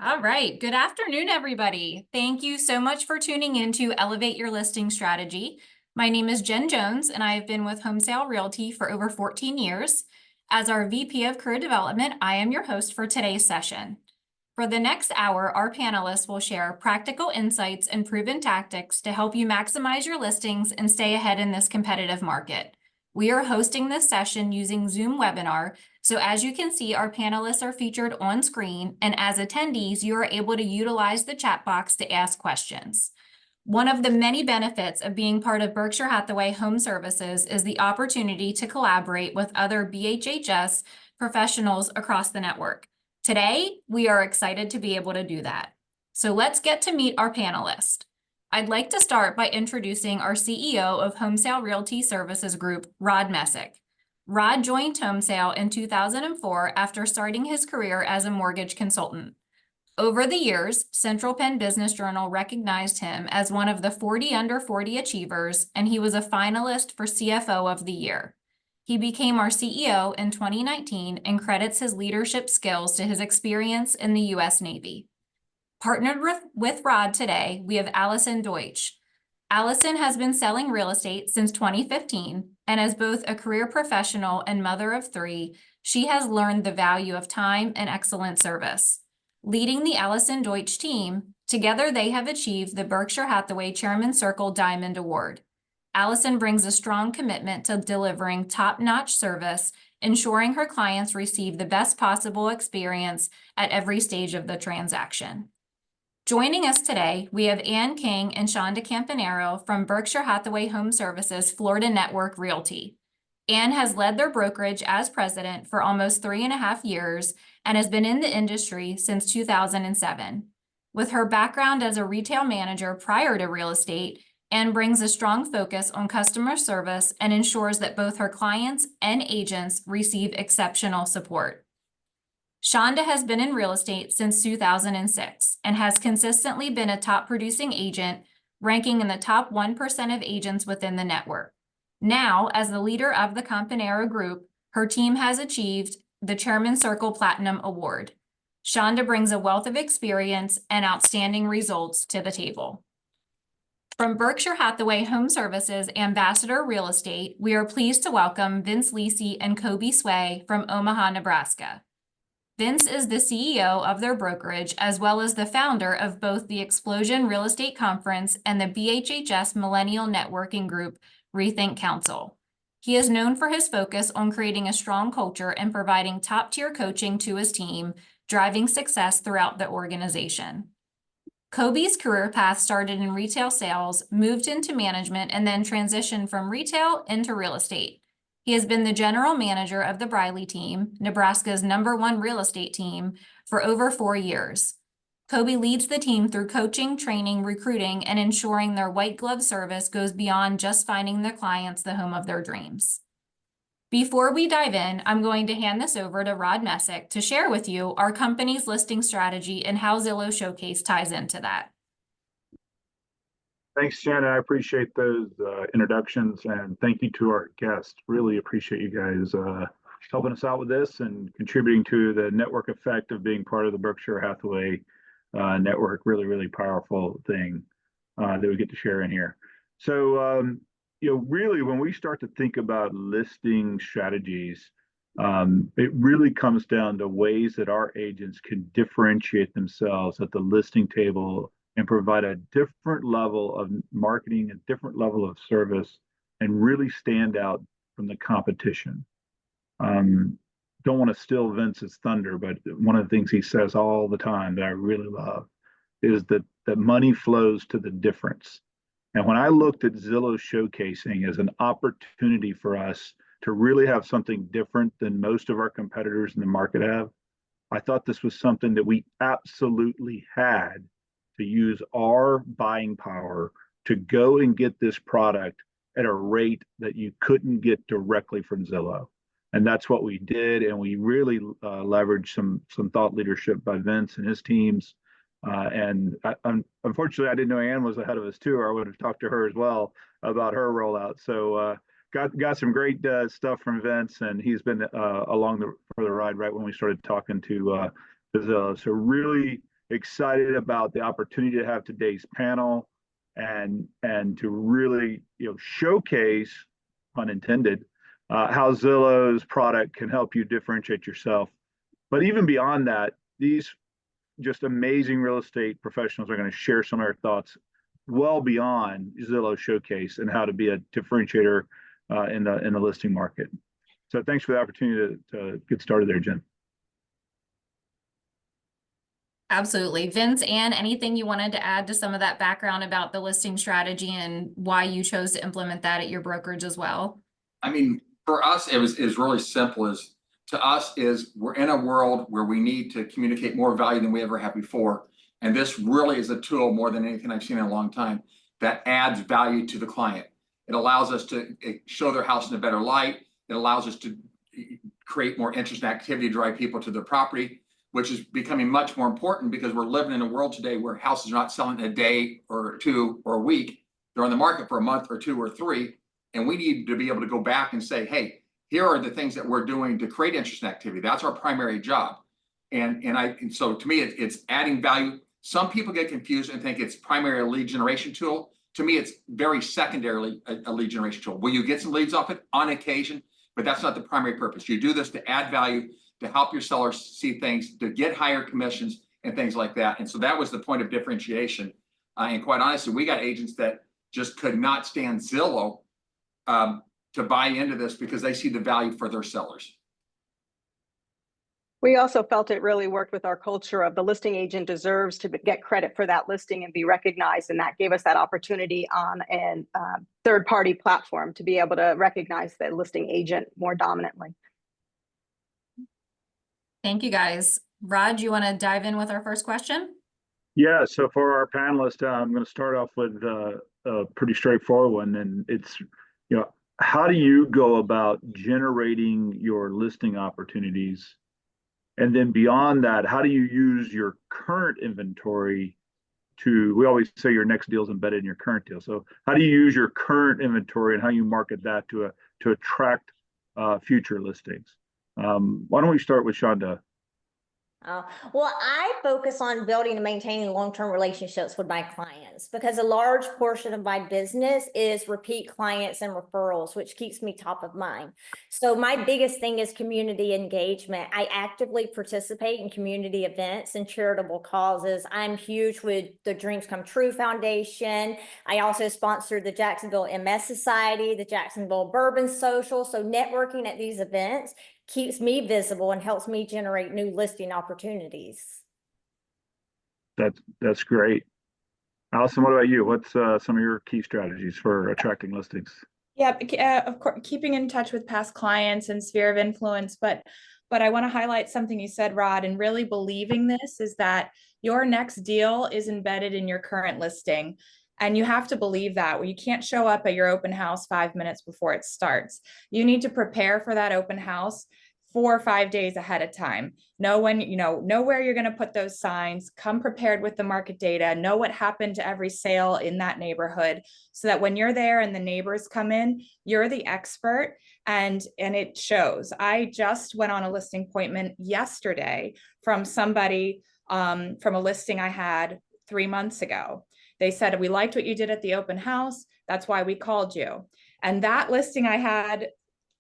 All right. Good afternoon, everybody. Thank you so much for tuning in to Elevate Your Listing Strategy. My name is Jen Jones, and I have been with Home Sale Realty for over 14 years. As our VP of Career Development, I am your host for today's session. For the next hour, our panelists will share practical insights and proven tactics to help you maximize your listings and stay ahead in this competitive market. We are hosting this session using Zoom webinar, so as you can see, our panelists are featured on screen, and as attendees, you are able to utilize the chat box to ask questions. One of the many benefits of being part of Berkshire Hathaway Home Services is the opportunity to collaborate with other BHHS professionals across the network. Today, we are excited to be able to do that. So let's get to meet our panelists. I'd like to start by introducing our CEO of Home Sale Realty Services Group, Rod Messick. Rod joined Home Sale in 2004 after starting his career as a mortgage consultant. Over the years, Central Penn Business Journal recognized him as one of the 40 under 40 achievers, and he was a finalist for CFO of the Year. He became our CEO in 2019 and credits his leadership skills to his experience in the U.S. Navy. Partnered with Rod today, we have Allison Deutsch. Allison has been selling real estate since 2015, and as both a career professional and mother of three, she has learned the value of time and excellent service. Leading the Allison Deutsch team, together they have achieved the Berkshire Hathaway Chairman Circle Diamond Award. Allison brings a strong commitment to delivering top-notch service, ensuring her clients receive the best possible experience at every stage of the transaction. Joining us today, we have Ann King and Shonda Campanaro from Berkshire Hathaway Home Services Florida Network Realty. Ann has led their brokerage as president for almost 3.5 years and has been in the industry since 2007. With her background as a retail manager prior to real estate, Ann brings a strong focus on customer service and ensures that both her clients and agents receive exceptional support. Shonda has been in real estate since 2006 and has consistently been a top producing agent, ranking in the top 1% of agents within the network. Now, as the leader of the Campanaro Group, her team has achieved the Chairman Circle Platinum Award. Shonda brings a wealth of experience and outstanding results to the table. From Berkshire Hathaway Home Services Ambassador Real Estate, we are pleased to welcome Vince Lisi and Kobe Sway from Omaha, Nebraska. Vince is the CEO of their brokerage, as well as the founder of both the Explosion Real Estate Conference and the BHHS Millennial Networking Group Rethink Council. He is known for his focus on creating a strong culture and providing top-tier coaching to his team, driving success throughout the organization. Kobe's career path started in retail sales, moved into management, and then transitioned from retail into real estate. He has been the general manager of the Briley team, Nebraska's #1 real estate team, for over 4 years. Kobe leads the team through coaching, training, recruiting, and ensuring their white glove service goes beyond just finding their clients the home of their dreams. Before we dive in, I'm going to hand this over to Rod Messick to share with you our company's listing strategy and how Zillow Showcase ties into that. Thanks, Jen. I appreciate those introductions, and thank you to our guests. Really appreciate you guys helping us out with this and contributing to the network effect of being part of the Berkshire Hathaway network. Really, really powerful thing that we get to share in here. So, really, when we start to think about listing strategies, it really comes down to ways that our agents can differentiate themselves at the listing table and provide a different level of marketing, a different level of service, and really stand out from the competition. Don't want to steal Vince's thunder, but one of the things he says all the time that I really love is that money flows to the difference. And when I looked at Zillow showcasing as an opportunity for us to really have something different than most of our competitors in the market have, I thought this was something that we absolutely had to use our buying power to go and get this product at a rate that you couldn't get directly from Zillow. And that's what we did. And we really leveraged some thought leadership by Vince and his teams. Unfortunately, I didn't know Ann was ahead of us too, or I would have talked to her as well about her rollout. So got some great stuff from Vince, and he's been along for the ride right when we started talking to Zillow. So really excited about the opportunity to have today's panel and to really, showcase, pun intended, how Zillow's product can help you differentiate yourself. But even beyond that, these just amazing real estate professionals are going to share some of their thoughts well beyond Zillow Showcase and how to be a differentiator in the listing market. So thanks for the opportunity to get started there, Jen. Absolutely. Vince, Ann, anything you wanted to add to some of that background about the listing strategy and why you chose to implement that at your brokerage as well? I mean, for us, it was really simple. To us is we're in a world where we need to communicate more value than we ever have before. And this really is a tool more than anything I've seen in a long time that adds value to the client. It allows us to show their house in a better light. It allows us to create more interest and activity, drive people to their property, which is becoming much more important because we're living in a world today where houses are not selling a day or two or a week. They're on the market for a month or two or three. And we need to be able to go back and say, hey, here are the things that we're doing to create interest and activity. That's our primary job. And so to me, it's adding value. Some people get confused and think it's primarily a lead generation tool. To me, it's very secondarily a lead generation tool. Will you get some leads off it on occasion? But that's not the primary purpose. You do this to add value, to help your sellers see things, to get higher commissions and things like that. And so that was the point of differentiation. And quite honestly, we got agents that just could not stand Zillow to buy into this because they see the value for their sellers. We also felt it really worked with our culture of the listing agent deserves to get credit for that listing and be recognized. And that gave us that opportunity on a third-party platform to be able to recognize the listing agent more dominantly. Thank you, guys. Rod, you want to dive in with our first question? Yeah, so for our panelists, I'm going to start off with a pretty straightforward one. And it's, how do you go about generating your listing opportunities? And then beyond that, how do you use your current inventory we always say your next deal is embedded in your current deal. So how do you use your current inventory and how you market that to attract future listings? Why don't we start with Shonda? Well, I focus on building and maintaining long-term relationships with my clients because a large portion of my business is repeat clients and referrals, which keeps me top of mind. So my biggest thing is community engagement. I actively participate in community events and charitable causes. I'm huge with the Dreams Come True Foundation. I also sponsor the Jacksonville MS Society, the Jacksonville Bourbon Social. So networking at these events keeps me visible and helps me generate new listing opportunities. That's great. Allison, what about you? What's some of your key strategies for attracting listings? Yeah, of course, keeping in touch with past clients and sphere of influence. But I want to highlight something you said, Rod, and really believing this is that your next deal is embedded in your current listing. And you have to believe that. Well, you can't show up at your open house 5 minutes before it starts. You need to prepare for that open house 4 or 5 days ahead of time. Know when, know where you're going to put those signs, come prepared with the market data, know what happened to every sale in that neighborhood so that when you're there and the neighbors come in, you're the expert and it shows. I just went on a listing appointment yesterday from somebody from a listing I had 3 months ago. They said, we liked what you did at the open house. That's why we called you. And that listing I had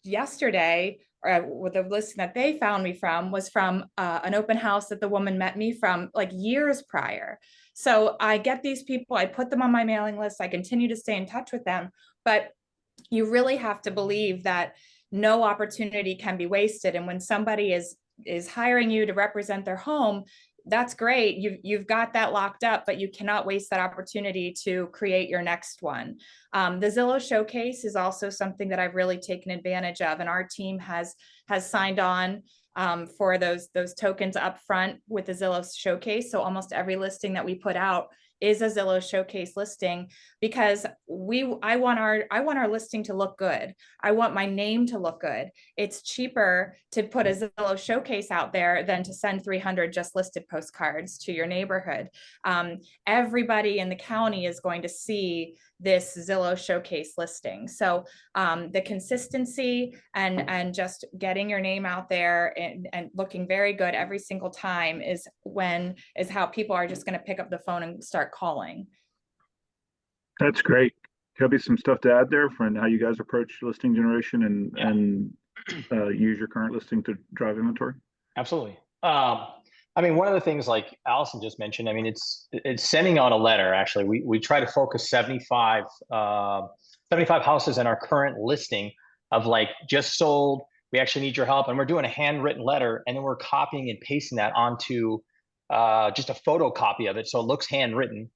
yesterday, with the listing that they found me from, was from an open house that the woman met me from like years prior. So I get these people, I put them on my mailing list. I continue to stay in touch with them, but you really have to believe that no opportunity can be wasted. And when somebody is hiring you to represent their home, that's great. You've got that locked up, but you cannot waste that opportunity to create your next one. The Zillow Showcase is also something that I've really taken advantage of, and our team has signed on for those tokens up front with the Zillow Showcase. So almost every listing that we put out is a Zillow Showcase listing, because I want our listing to look good. I want my name to look good. It's cheaper to put a Zillow Showcase out there than to send 300 just listed postcards to your neighborhood. Everybody in the county is going to see this Zillow Showcase listing. So the consistency and just getting your name out there and looking very good every single time is how people are just going to pick up the phone and start calling. That's great. There'll be some stuff to add there for how you guys approach listing generation and use your current listing to drive inventory. Absolutely. I mean, one of the things like Allison just mentioned, I mean, it's sending out a letter. Actually, we try to focus 75 houses in our current listing of like just sold. We actually need your help, and we're doing a handwritten letter, and then we're copying and pasting that onto just a photocopy of it, so it looks handwritten.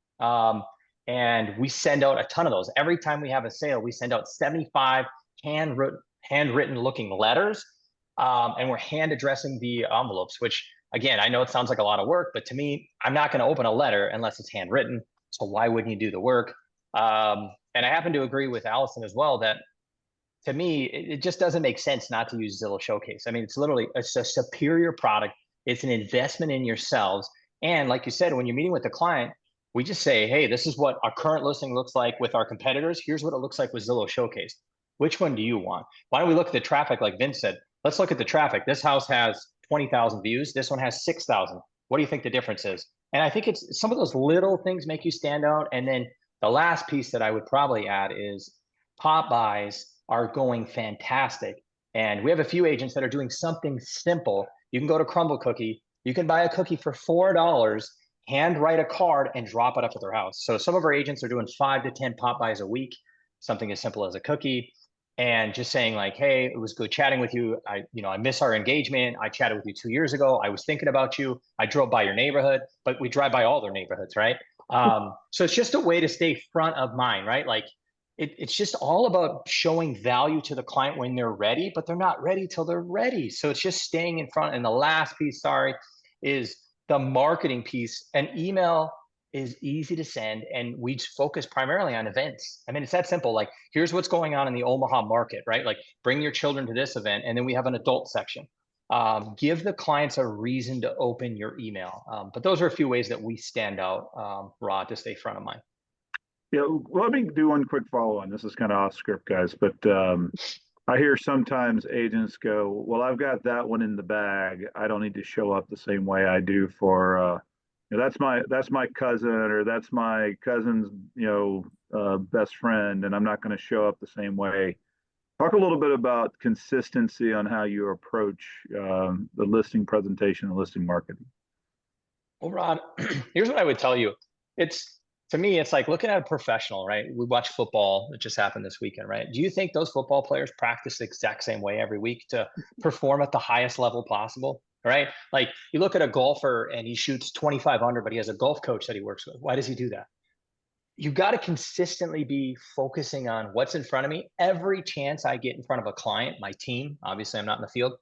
And we send out a ton of those. Every time we have a sale, we send out 75 handwritten looking letters, and we're hand addressing the envelopes, which again, I know it sounds like a lot of work, but to me, I'm not going to open a letter unless it's handwritten. So why wouldn't you do the work? And I happen to agree with Allison as well that to me, it just doesn't make sense not to use Zillow Showcase. I mean, it's a superior product. It's an investment in yourselves. And like you said, when you're meeting with the client, we just say, hey, this is what our current listing looks like with our competitors. Here's what it looks like with Zillow Showcase. Which one do you want? Why don't we look at the traffic like Vince said? Let's look at the traffic. This house has 20,000 views. This one has 6,000. What do you think the difference is? And I think it's some of those little things make you stand out. And then the last piece that I would probably add is pop buys are going fantastic. And we have a few agents that are doing something simple. You can go to Crumble Cookie. You can buy a cookie for $4, hand write a card and drop it up at their house. So some of our agents are doing 5 to 10 pop buys a week, something as simple as a cookie. And just saying like, hey, it was good chatting with you. I miss our engagement. I chatted with you 2 years ago. I was thinking about you. I drove by your neighborhood, but we drive by all their neighborhoods, right? So it's just a way to stay front of mind, right? Like it's just all about showing value to the client when they're ready, but they're not ready till they're ready. So it's just staying in front. And the last piece, is the marketing piece. An email is easy to send, and we focus primarily on events. I mean, it's that simple. Like, here's what's going on in the Omaha market, right? Like, bring your children to this event, and then we have an adult section. Give the clients a reason to open your email. But those are a few ways that we stand out, Rod, to stay front of mind. Yeah, let me do one quick follow on. This is kind of off script, guys, but I hear sometimes agents go, well, I've got that one in the bag. I don't need to show up the same way I do for that's my cousin, or that's my cousin's best friend, and I'm not going to show up the same way. Talk a little bit about consistency on how you approach the listing presentation and listing marketing. Well, Rod, here's what I would tell you. To me, it's like looking at a professional, right? We watch football. It just happened this weekend, right? Do you think those football players practice the exact same way every week to perform at the highest level possible, right? Like you look at a golfer and he shoots 25 under, but he has a golf coach that he works with. Why does he do that? You got to consistently be focusing on what's in front of me. Every chance I get in front of a client, my team, obviously I'm not in the field,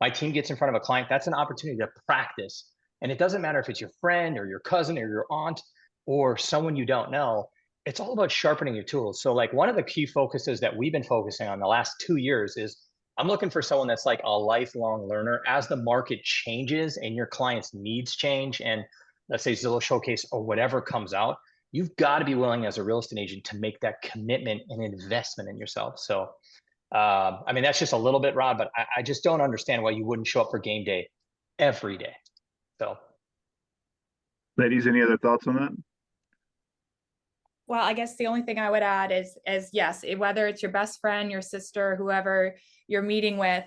my team gets in front of a client, that's an opportunity to practice. And it doesn't matter if it's your friend or your cousin or your aunt or someone you don't know, it's all about sharpening your tools. So like one of the key focuses that we've been focusing on the last 2 years is I'm looking for someone that's like a lifelong learner. As the market changes and your clients' needs change, and let's say Zillow Showcase or whatever comes out, you've got to be willing as a real estate agent to make that commitment and investment in yourself. So, I mean, that's just a little bit, Rod, but I just don't understand why you wouldn't show up for game day every day. So. Ladies, any other thoughts on that? Well, I guess the only thing I would add is yes, whether it's your best friend, your sister, whoever you're meeting with,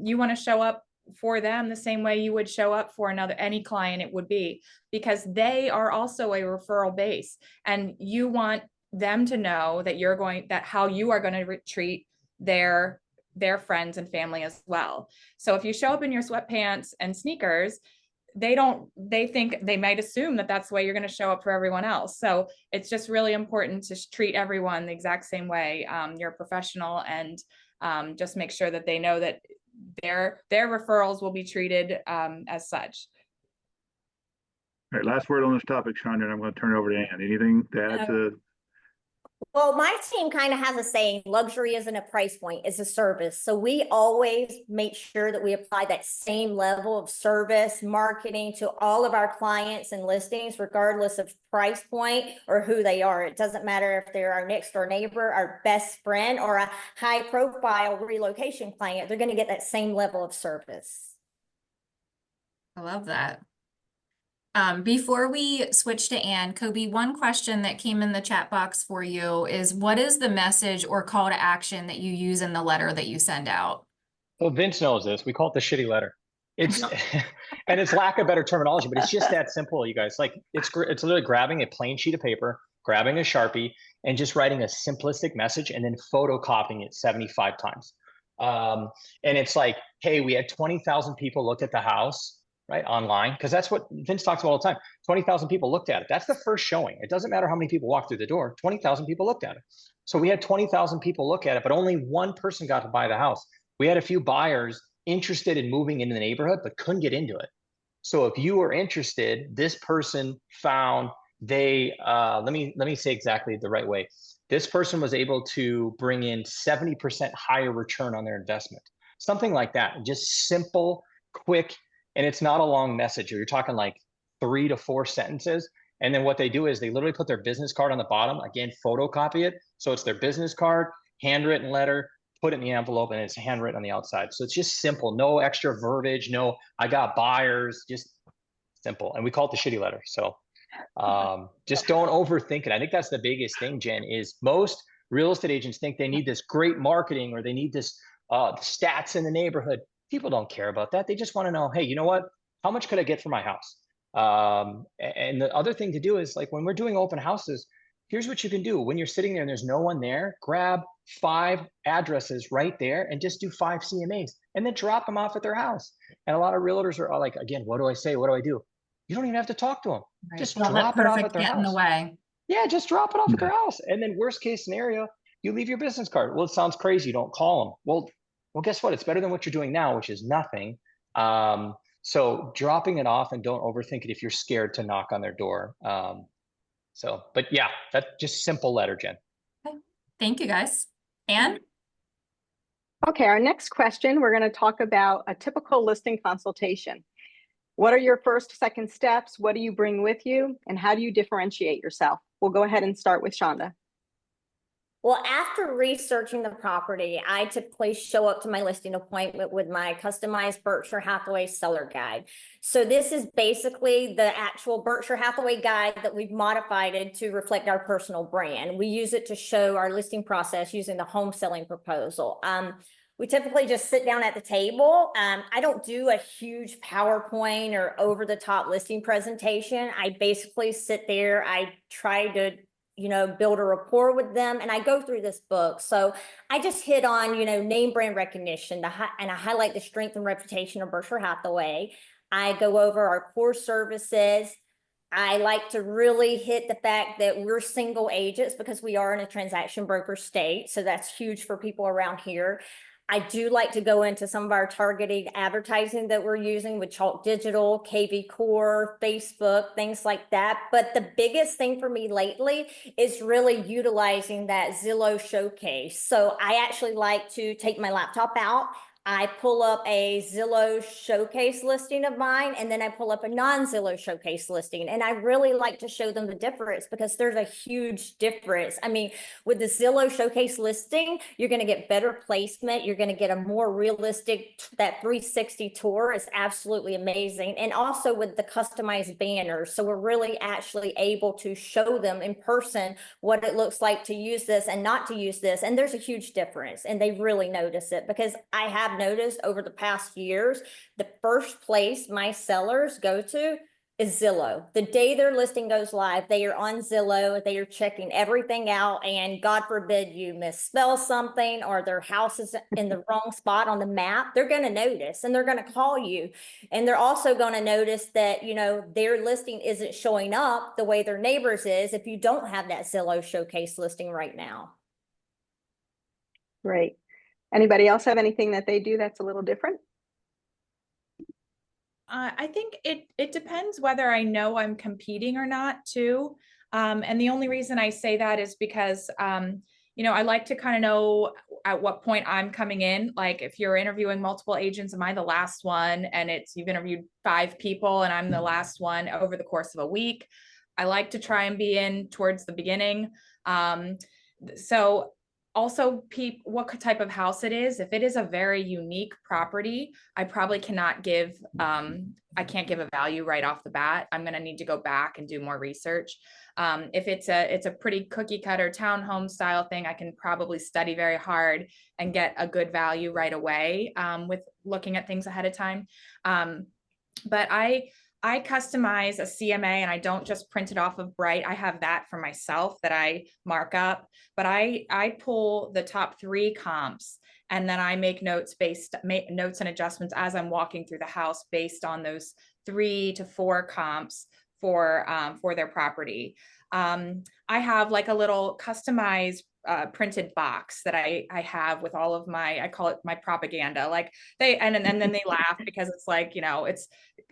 you want to show up for them the same way you would show up for any client it would be, because they are also a referral base, and you want them to know that how you are going to treat their friends and family as well. So if you show up in your sweatpants and sneakers, they might assume that that's the way you're going to show up for everyone else. So it's just really important to treat everyone the exact same way. You're a professional, and just make sure that they know that their referrals will be treated as such. All right, last word on this topic, Chandra, and I'm going to turn it over to Ann. Anything to add to? Well, my team kind of has a saying, luxury isn't a price point, it's a service. So we always make sure that we apply that same level of service marketing to all of our clients and listings, regardless of price point or who they are. It doesn't matter if they're our next door neighbor, our best friend, or a high profile relocation client, they're going to get that same level of service. I love that. Before we switch to Ann, Kobe, one question that came in the chat box for you is, what is the message or call to action that you use in the letter that you send out? Well, Vince knows this. We call it the shitty letter. It's and it's lack of better terminology, but it's just that simple, you guys. Like it's literally grabbing a plain sheet of paper, grabbing a Sharpie, and just writing a simplistic message and then photocopying it 75 times. And it's like, hey, we had 20,000 people look at the house, right, online, because that's what Vince talks about all the time. 20,000 people looked at it. That's the first showing. It doesn't matter how many people walk through the door. 20,000 people looked at it. So we had 20,000 people look at it, but only one person got to buy the house. We had a few buyers interested in moving into the neighborhood, but couldn't get into it. So if you were interested, this person found let me say exactly the right way. This person was able to bring in 70% higher return on their investment. Something like that, just simple, quick, and it's not a long message. You're talking like 3 to 4 sentences. And then what they do is they literally put their business card on the bottom, again, photocopy it. So it's their business card, handwritten letter, put it in the envelope, and it's handwritten on the outside. So it's just simple, no extra verbiage, no, I got buyers, just simple. And we call it the shitty letter. So just don't overthink it. I think that's the biggest thing, Jen, is most real estate agents think they need this great marketing or they need this stats in the neighborhood. People don't care about that. They just want to know, hey, you know what? How much could I get for my house? And the other thing to do is, like, when we're doing open houses, here's what you can do. When you're sitting there and there's no one there, grab 5 addresses right there and just do 5 CMAs and then drop them off at their house. And a lot of realtors are like, again, what do I say? What do I do? You don't even have to talk to them. Right. Just Don't let drop it off perfect at their get house. in the way. Yeah, just drop it off at their house. And then worst case scenario, you leave your business card. Well, it sounds crazy. You don't call them. Well, guess what? It's better than what you're doing now, which is nothing. So dropping it off, and don't overthink it if you're scared to knock on their door. But yeah, that's just simple letter, Jen. Okay. Thank you, guys. Ann? Okay, our next question, we're going to talk about a typical listing consultation. What are your first, second steps? What do you bring with you? And how do you differentiate yourself? We'll go ahead and start with Shonda. Well, after researching the property, I typically show up to my listing appointment with my customized Berkshire Hathaway seller guide. So this is basically the actual Berkshire Hathaway guide that we've modified it to reflect our personal brand. We use it to show our listing process using the home selling proposal. We typically just sit down at the table. I don't do a huge PowerPoint or over-the-top listing presentation. I basically sit there. I try to build a rapport with them. And I go through this book. So I just hit on, name brand recognition, and I highlight the strength and reputation of Berkshire Hathaway. I go over our core services. I like to really hit the fact that we're single agents because we are in a transaction broker state. So that's huge for people around here. I do like to go into some of our targeted advertising that we're using with Chalk Digital, KV Core, Facebook, things like that. But the biggest thing for me lately is really utilizing that Zillow showcase. So I actually like to take my laptop out. I pull up a Zillow showcase listing of mine, and then I pull up a non-Zillow showcase listing. And I really like to show them the difference because there's a huge difference. I mean, with the Zillow showcase listing, you're going to get better placement. You're going to get a more realistic, that 360 tour is absolutely amazing. And also with the customized banners. So we're really actually able to show them in person what it looks like to use this and not to use this. And there's a huge difference, and they really notice it because I have noticed over the past years, the first place my sellers go to is Zillow. The day their listing goes live, they are on Zillow, they are checking everything out, and God forbid you misspell something or their house is in the wrong spot on the map, they're going to notice and they're going to call you. And they're also going to notice that, their listing isn't showing up the way their neighbors is if you don't have that Zillow showcase listing right now. Great. Anybody else have anything that they do that's a little different? I think it depends whether I know I'm competing or not too. And the only reason I say that is because, I like to kind of know at what point I'm coming in. Like if you're interviewing multiple agents, am I the last one? And you've interviewed 5 people and I'm the last one over the course of a week. I like to try and be in towards the beginning. So also what type of house it is. If it is a very unique property, I probably cannot give, I can't give a value right off the bat. I'm going to need to go back and do more research. If it's a pretty cookie cutter townhome style thing, I can probably study very hard and get a good value right away with looking at things ahead of time. But I customize a CMA and I don't just print it off of Bright. I have that for myself that I mark up, but I pull the top 3 comps and then I make notes and adjustments as I'm walking through the house based on those 3 to 4 comps for their property. I have like a little customized printed box that I have with all of I call it my propaganda. Like and then they laugh because it's like,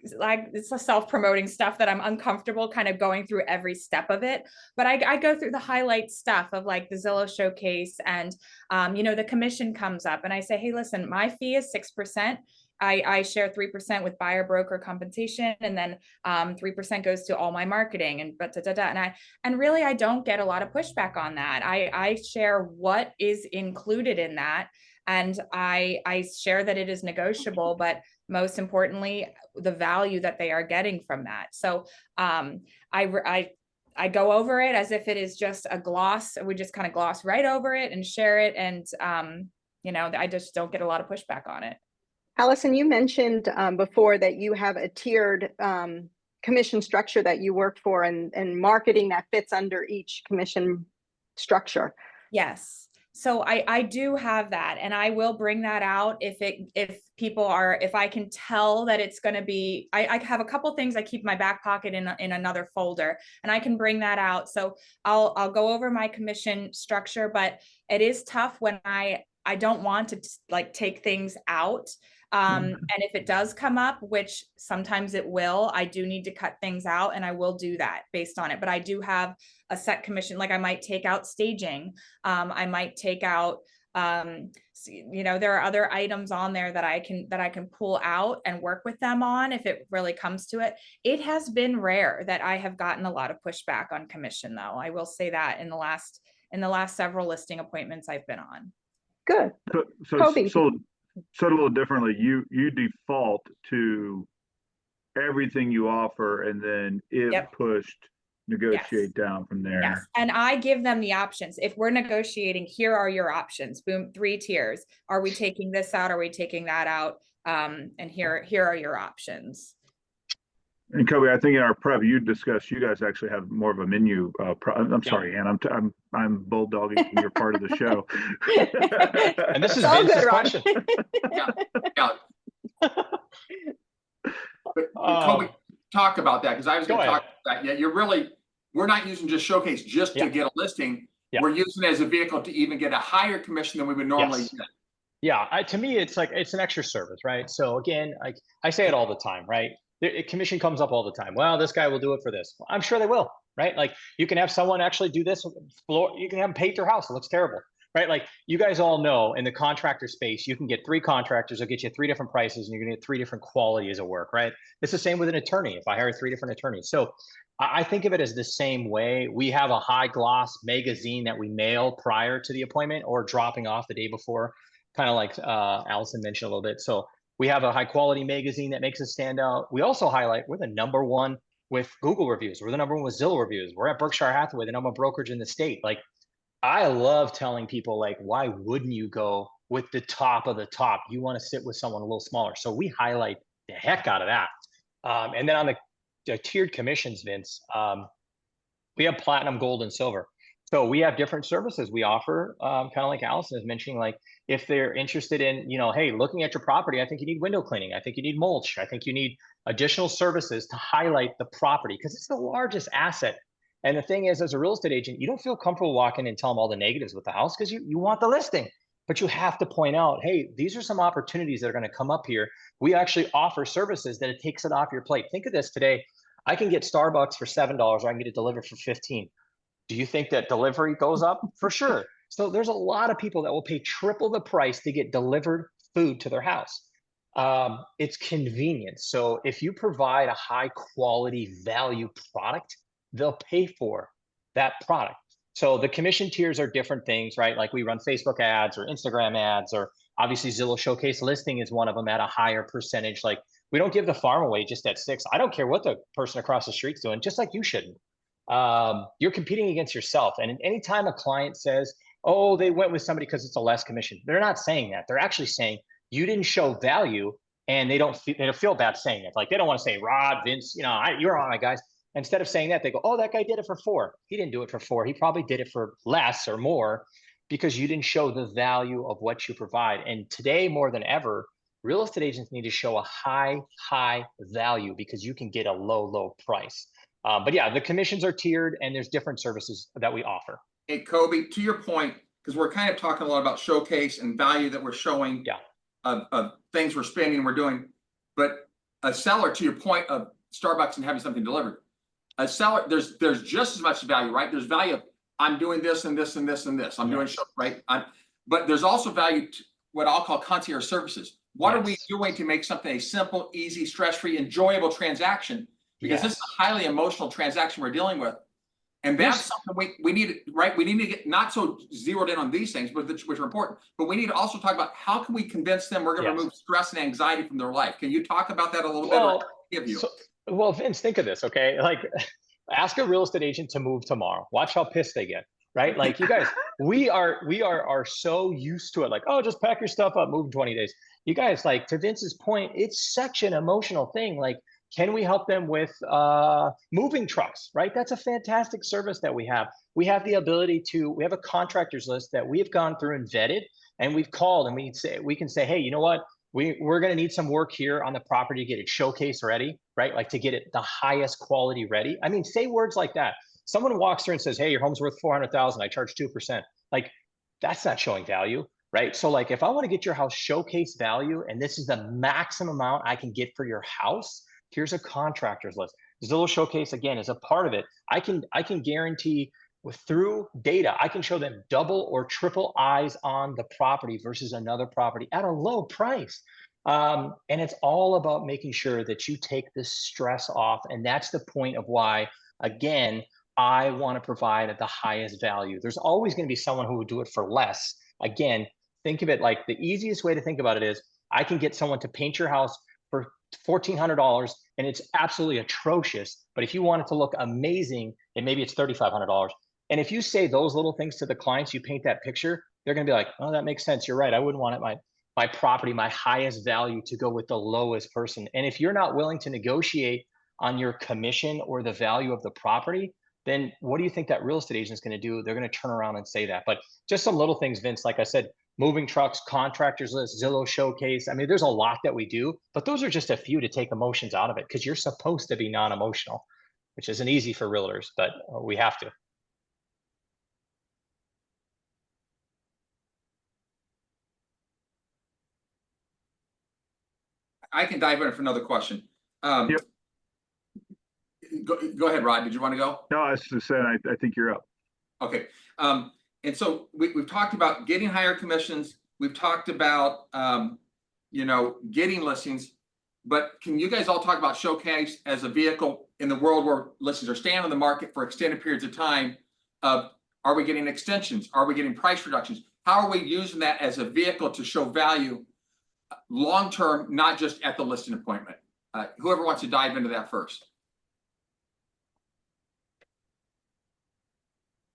it's a self-promoting stuff that I'm uncomfortable kind of going through every step of it. But I go through the highlight stuff of like the Zillow showcase and, the commission comes up and I say, hey, listen, my fee is 6%. I share 3% with buyer broker compensation, and then 3% goes to all my marketing and really I don't get a lot of pushback on that. I share what is included in that, and I share that it is negotiable, but most importantly, the value that they are getting from that. So I go over it as if it is just a gloss. We just kind of gloss right over it and share it, and I just don't get a lot of pushback on it. Allison, you mentioned before that you have a tiered commission structure that you work for and marketing that fits under each commission structure. Yes. So I do have that, and I will bring that out if I can tell that it's going to be, I have a couple things I keep in my back pocket in another folder, and I can bring that out. So I'll go over my commission structure, but it is tough when I don't want to like take things out. And if it does come up, which sometimes it will, I do need to cut things out, and I will do that based on it. But I do have a set commission. Like I might take out staging. I might take out, there are other items on there that I can pull out and work with them on if it really comes to it. It has been rare that I have gotten a lot of pushback on commission, though. I will say that in the last several listing appointments I've been on. Good. So a little differently, you default to everything you offer, and then if pushed, negotiate down from there. Yes. And I give them the options. If we're negotiating, here are your options. Boom, 3 tiers. Are we taking this out? Are we taking that out? And here are your options. And Kobe, I think in our prep, you discussed you guys actually have more of a menu. I'm sorry, Ann. I'm bulldogging your part of the show. And this is Vince's question. But Kobe, talk about that, because I was going to talk about that. Yeah, we're not using just Showcase just to get a listing. We're using it as a vehicle to even get a higher commission than we would normally get. Yeah, to me, it's like it's an extra service, right? So again, I say it all the time, right? Commission comes up all the time. Well, this guy will do it for this. Well, I'm sure they will, right? Like you can have someone actually do this floor. You can have them paint their house. It looks terrible, right? Like you guys all know in the contractor space, you can get 3 contractors. They'll get you 3 different prices, and you're gonna get 3 different qualities of work, right? It's the same with an attorney. If I hire 3 different attorneys. So I think of it as the same way. We have a high gloss magazine that we mail prior to the appointment or dropping off the day before, kind of like Allison mentioned a little bit. So we have a high quality magazine that makes us stand out. We also highlight we're the #1 with Google reviews. We're the #1 with Zillow reviews. We're at Berkshire Hathaway, the #1 brokerage in the state. Like I love telling people, like, why wouldn't you go with the top of the top? You want to sit with someone a little smaller. So we highlight the heck out of that. And then on the tiered commissions, Vince, we have platinum, gold, and silver. So we have different services we offer, kind of like Allison is mentioning, like if they're interested in, hey, looking at your property, I think you need window cleaning. I think you need mulch. I think you need additional services to highlight the property because it's the largest asset. And the thing is, as a real estate agent, you don't feel comfortable walking and tell them all the negatives with the house because you want the listing. but you have to point out, hey, these are some opportunities that are going to come up here. We actually offer services that it takes it off your plate. Think of this today. I can get Starbucks for $7, or I can get it delivered for $15. Do you think that delivery goes up? For sure. So there's a lot of people that will pay triple the price to get delivered food to their house. It's convenience. So if you provide a high quality value product, they'll pay for that product. So the commission tiers are different things, right? Like we run Facebook ads or Instagram ads, or obviously Zillow Showcase listing is one of them at a higher percentage. Like we don't give the farm away just at 6. I don't care what the person across the street's doing, just like you shouldn't. You're competing against yourself. And anytime a client says, oh, they went with somebody because it's a less commission, they're not saying that. They're actually saying you didn't show value, and they don't feel bad saying it. Like they don't want to say, Rod, Vince, you're on my guys. Instead of saying that, they go, oh, that guy did it for 4. He didn't do it for 4. He probably did it for less or more because you didn't show the value of what you provide. And today, more than ever, real estate agents need to show a high value because you can get a low price. But yeah, the commissions are tiered, and there's different services that we offer. Hey, Kobe, to your point, because we're kind of talking a lot about showcase and value that we're showing of things we're spending, we're doing, but a seller, to your point of Starbucks and having something delivered, a seller, there's just as much value, right? There's value of I'm doing this and this and this and this. I'm doing show, right? But there's also value to what I'll call concierge services. What are we doing to make something a simple, easy, stress-free, enjoyable transaction? Because this is a highly emotional transaction we're dealing with. And that's something we need, right? We need to get not so zeroed in on these things, but which are important, but we need to also talk about how can we convince them we're going to remove stress and anxiety from their life. Can you talk about that a little bit? Well, Vince, think of this, okay? Like ask a real estate agent to move tomorrow. Watch how pissed they get, right? Like you guys, we are so used to it. Like, oh, just pack your stuff up, move in 20 days. You guys, like to Vince's point, it's such an emotional thing. Like, can we help them with moving trucks, right? That's a fantastic service that we have. We have the ability we have a contractors list that we have gone through and vetted, and we've called and we can say, hey, you know what? We're going to need some work here on the property to get it showcase ready, right? Like to get it the highest quality ready. I mean, say words like that. Someone walks through and says, hey, your home's worth $400,000. I charge 2%. Like that's not showing value, right? So like if I want to get your house showcase value, and this is the maximum amount I can get for your house, here's a contractors list. Zillow Showcase, again, is a part of it. I can guarantee through data, I can show them double or triple eyes on the property versus another property at a low price. And it's all about making sure that you take the stress off. And that's the point of why, again, I want to provide at the highest value. There's always going to be someone who would do it for less. Again, think of it like the easiest way to think about it is I can get someone to paint your house for $1,400 and it's absolutely atrocious. But if you want it to look amazing, and maybe it's $3,500. And if you say those little things to the clients, you paint that picture, they're going to be like, oh, that makes sense. You're right. I wouldn't want it, my property, my highest value to go with the lowest person. And if you're not willing to negotiate on your commission or the value of the property, then what do you think that real estate agent is going to do? They're going to turn around and say that. But just some little things, Vince, like I said, moving trucks, contractors list, Zillow Showcase. I mean, there's a lot that we do, but those are just a few to take emotions out of it because you're supposed to be non-emotional, which isn't easy for realtors, but we have to. I can dive in for another question. Yep. Go ahead, Rod. Did you want to go? No, I just said I think you're up. Okay. And so we've talked about getting higher commissions. We've talked about getting listings. But can you guys all talk about Showcase as a vehicle in the world where listings are staying on the market for extended periods of time? Are we getting extensions? Are we getting price reductions? How are we using that as a vehicle to show value long-term, not just at the listing appointment? Whoever wants to dive into that first.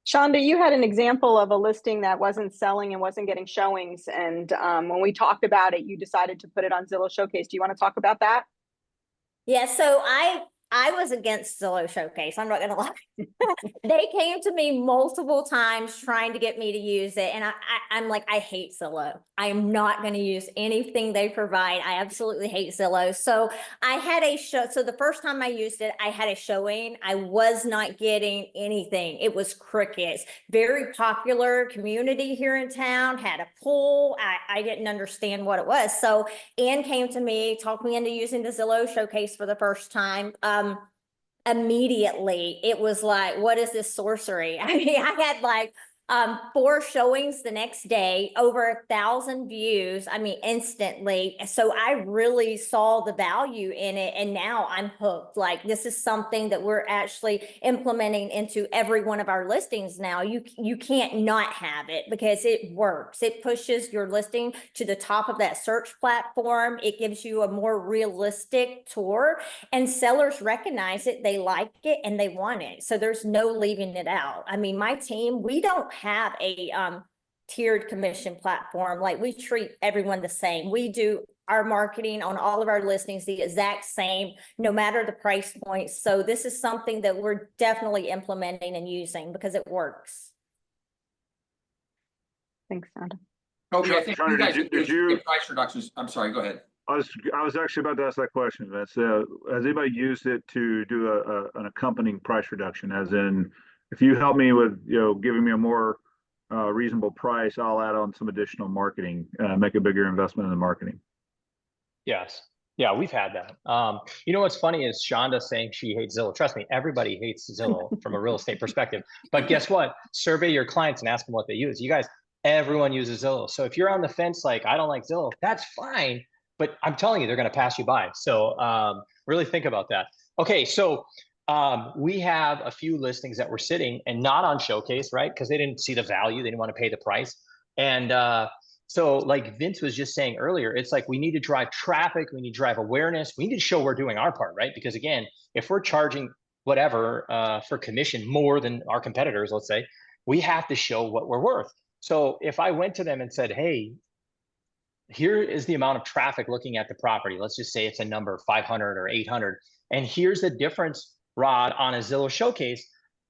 Shonda, you had an example of a listing that wasn't selling and wasn't getting showings. And when we talked about it, you decided to put it on Zillow Showcase. Do you want to talk about that? Yeah, so I I was against Zillow Showcase. I'm not gonna lie. They came to me multiple times trying to get me to use it. And I'm like, I hate Zillow. I am not going to use anything they provide. I absolutely hate Zillow. So I had a show. So the first time I used it, I had a showing. I was not getting anything. It was crickets. Very popular community here in town, had a pool. I didn't understand what it was. So Ann came to me, talked me into using the Zillow Showcase for the first time. Immediately it was like, what is this sorcery? I mean, I had like 4 showings the next day, over 1,000 views. I mean, instantly. So I really saw the value in it. And now I'm hooked. Like, this is something that we're actually implementing into every one of our listings now. You can't not have it because it works. It pushes your listing to the top of that search platform. It gives you a more realistic tour, and sellers recognize it. They like it and they want it. So there's no leaving it out. I mean, my team, we don't have a tiered commission platform. Like, we treat everyone the same. We do our marketing on all of our listings the exact same, no matter the price point. So this is something that we're definitely implementing and using because it works. Thanks, Sandra. Okay, I think you guys did you price reductions. I'm sorry, go ahead. I was actually about to ask that question, Vince. Has anybody used it to do an accompanying price reduction? As in, if you help me with, giving me a more reasonable price, I'll add on some additional marketing, make a bigger investment in the marketing. Yes. Yeah, we've had that. You know, what's funny is Shonda saying she hates Zillow. Trust me, everybody hates Zillow from a real estate perspective. But guess what? Survey your clients and ask them what they use. You guys, everyone uses Zillow. So if you're on the fence, like, I don't like Zillow, that's fine. But I'm telling you, they're going to pass you by. So really think about that. Okay, so we have a few listings that were sitting and not on Showcase, right? Because they didn't see the value. They didn't want to pay the price. And so like Vince was just saying earlier, it's like we need to drive traffic. We need to drive awareness. We need to show we're doing our part, right? Because again, if we're charging whatever for commission more than our competitors, let's say, we have to show what we're worth. So if I went to them and said, hey, here is the amount of traffic looking at the property. Let's just say it's a number 500 or 800. And here's the difference, Rod, on a Zillow Showcase.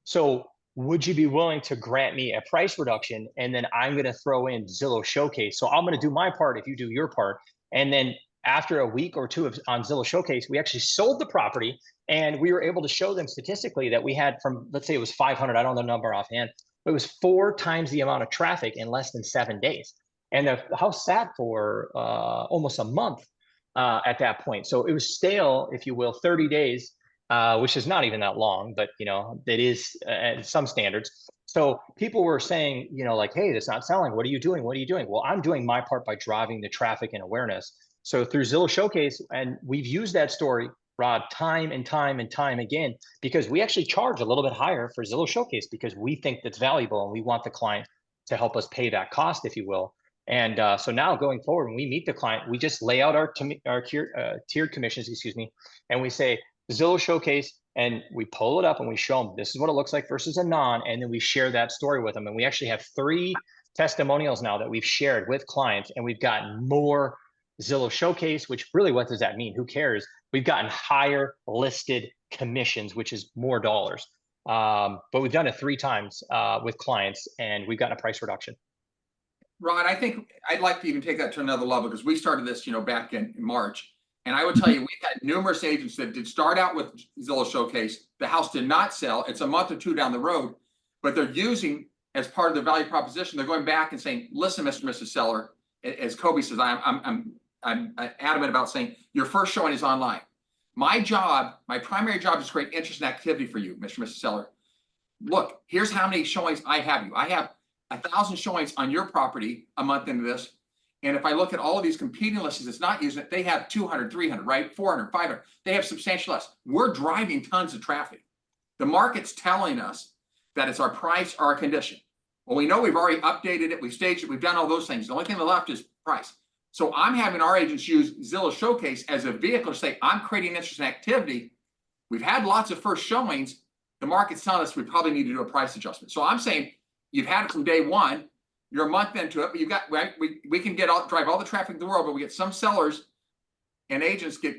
So would you be willing to grant me a price reduction? And then I'm going to throw in Zillow Showcase. So I'm going to do my part if you do your part. And then after a week or two on Zillow Showcase, we actually sold the property, and we were able to show them statistically that we had from, let's say it was 500, I don't know the number offhand, but it was 4 times the amount of traffic in less than 7 days. And the house sat for almost a month at that point. So it was stale, if you will, 30 days, which is not even that long, but it is at some standards. So people were saying, like, hey, that's not selling. What are you doing? What are you doing? Well, I'm doing my part by driving the traffic and awareness. So through Zillow Showcase, and we've used that story, Rod, time and time and time again, because we actually charge a little bit higher for Zillow Showcase because we think that's valuable and we want the client to help us pay that cost, if you will. And so now going forward, when we meet the client, we just lay out our tiered commissions, and we say Zillow Showcase, and we pull it up and we show them this is what it looks like versus a non, and then we share that story with them. And we actually have 3 testimonials now that we've shared with clients, and we've gotten more Zillow Showcase, which really, what does that mean? Who cares? We've gotten higher listed commissions, which is more dollars. But we've done it 3 times with clients, and we've gotten a price reduction. Rod, I think I'd like to even take that to another level, because we started this, back in March. And I would tell you, we've had numerous agents that did start out with Zillow Showcase. The house did not sell. It's a month or 2 down the road, but they're using, as part of their value proposition, they're going back and saying, listen, Mr. and Mrs. Seller, as Kobe says, I'm adamant about saying your first showing is online. My primary job is to create interest and activity for you, Mr. and Mrs. Seller. Look, here's how many showings I have you. I have 1,000 showings on your property a month into this. And if I look at all of these competing listings that's not using it, they have 200, 300, right? 400, 500. They have substantially less. We're driving tons of traffic. The market's telling us that it's our price or our condition. Well, we know we've already updated it. We've staged it. We've done all those things. The only thing left is price. So I'm having our agents use Zillow Showcase as a vehicle to say, I'm creating interest and activity. We've had lots of first showings. The market's telling us we probably need to do a price adjustment. So I'm saying, you've had it from day one, you're a month into it, but you've got, we can drive all the traffic in the world, but we get some sellers and agents get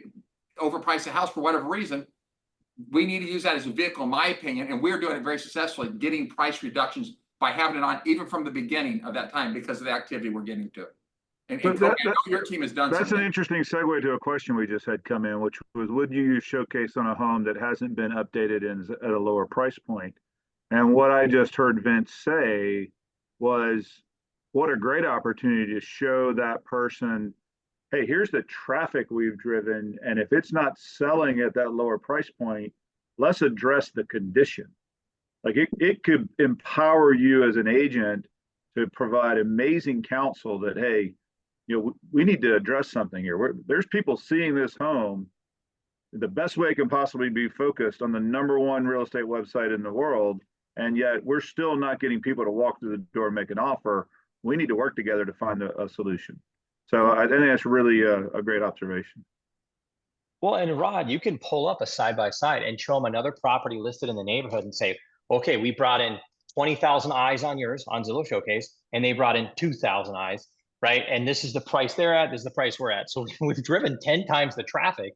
overpriced a house for whatever reason. we need to use that as a vehicle, in my opinion, and we're doing it very successfully, getting price reductions by having it on even from the beginning of that time because of the activity we're getting to. And So Cody, I know your team has done that's an something. interesting segue to a question we just had come in, which was, would you use Showcase on a home that hasn't been updated and is at a lower price point? And what I just heard Vince say was, what a great opportunity to show that person, hey, here's the traffic we've driven, and if it's not selling at that lower price point, let's address the condition. Like it could empower you as an agent to provide amazing counsel that, hey, we need to address something here. There's people seeing this home. The best way it can possibly be focused on the #1 real estate website in the world, and yet we're still not getting people to walk through the door and make an offer. We need to work together to find a solution. So I think that's really a great observation. Well, and Rod, you can pull up a side-by-side and show them another property listed in the neighborhood and say, okay, we brought in 20,000 eyes on yours on Zillow Showcase, and they brought in 2,000 eyes, right? And this is the price they're at, this is the price we're at. So we've driven 10 times the traffic.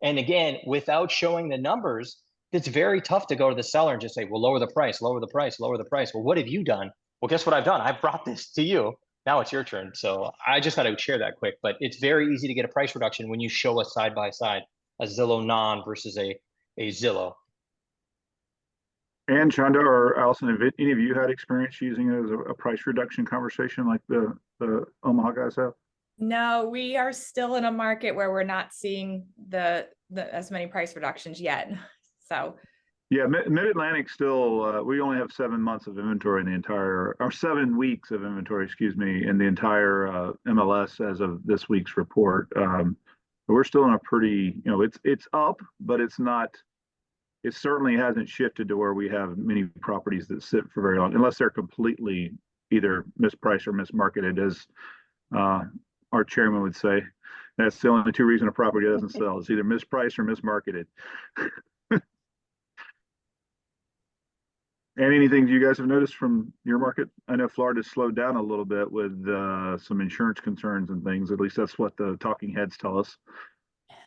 And again, without showing the numbers, it's very tough to go to the seller and just say, well, lower the price, lower the price, lower the price. Well, what have you done? Well, guess what I've done? I've brought this to you. Now it's your turn. So I just thought I would share that quick, but it's very easy to get a price reduction when you show a side-by-side, a Zillow non versus a Zillow. And Chanda or Allison, have any of you had experience using it as a price reduction conversation like the Omaha guys have? No, we are still in a market where we're not seeing the as many price reductions yet. So yeah, Mid-Atlantic still, we only have 7 months of inventory in the entire, or 7 weeks of inventory, excuse me, in the entire MLS as of this week's report. We're still in a pretty, it's up, but it's not, it certainly hasn't shifted to where we have many properties that sit for very long, unless they're completely either mispriced or mismarketed, as our chairman would say. That's the only 2 reasons a property doesn't sell. It's either mispriced or mismarketed. And anything you guys have noticed from your market? I know Florida's slowed down a little bit with some insurance concerns and things. At least that's what the talking heads tell us.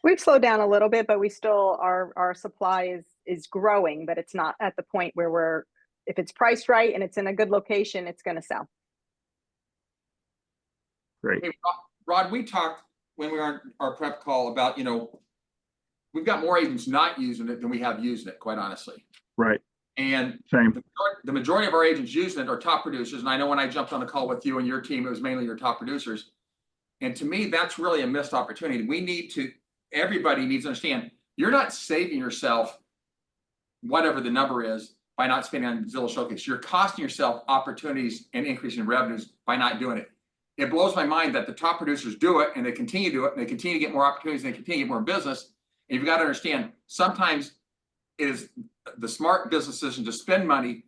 We've slowed down a little bit, but we still, our supply is growing, but it's not at the point where if it's priced right and it's in a good location, it's going to sell. Great. Hey, Rod, we talked when we were on our prep call about, we've got more agents not using it than we have using it, quite honestly. Right. And same. The majority of our agents using it are top producers. And I know when I jumped on the call with you and your team, it was mainly your top producers. And to me, that's really a missed opportunity. Everybody needs to understand, you're not saving yourself, whatever the number is, by not spending on Zillow Showcase. You're costing yourself opportunities and increasing revenues by not doing it. It blows my mind that the top producers do it and they continue to do it and they continue to get more opportunities and they continue to get more business. And you've got to understand, sometimes it is the smart business decision to spend money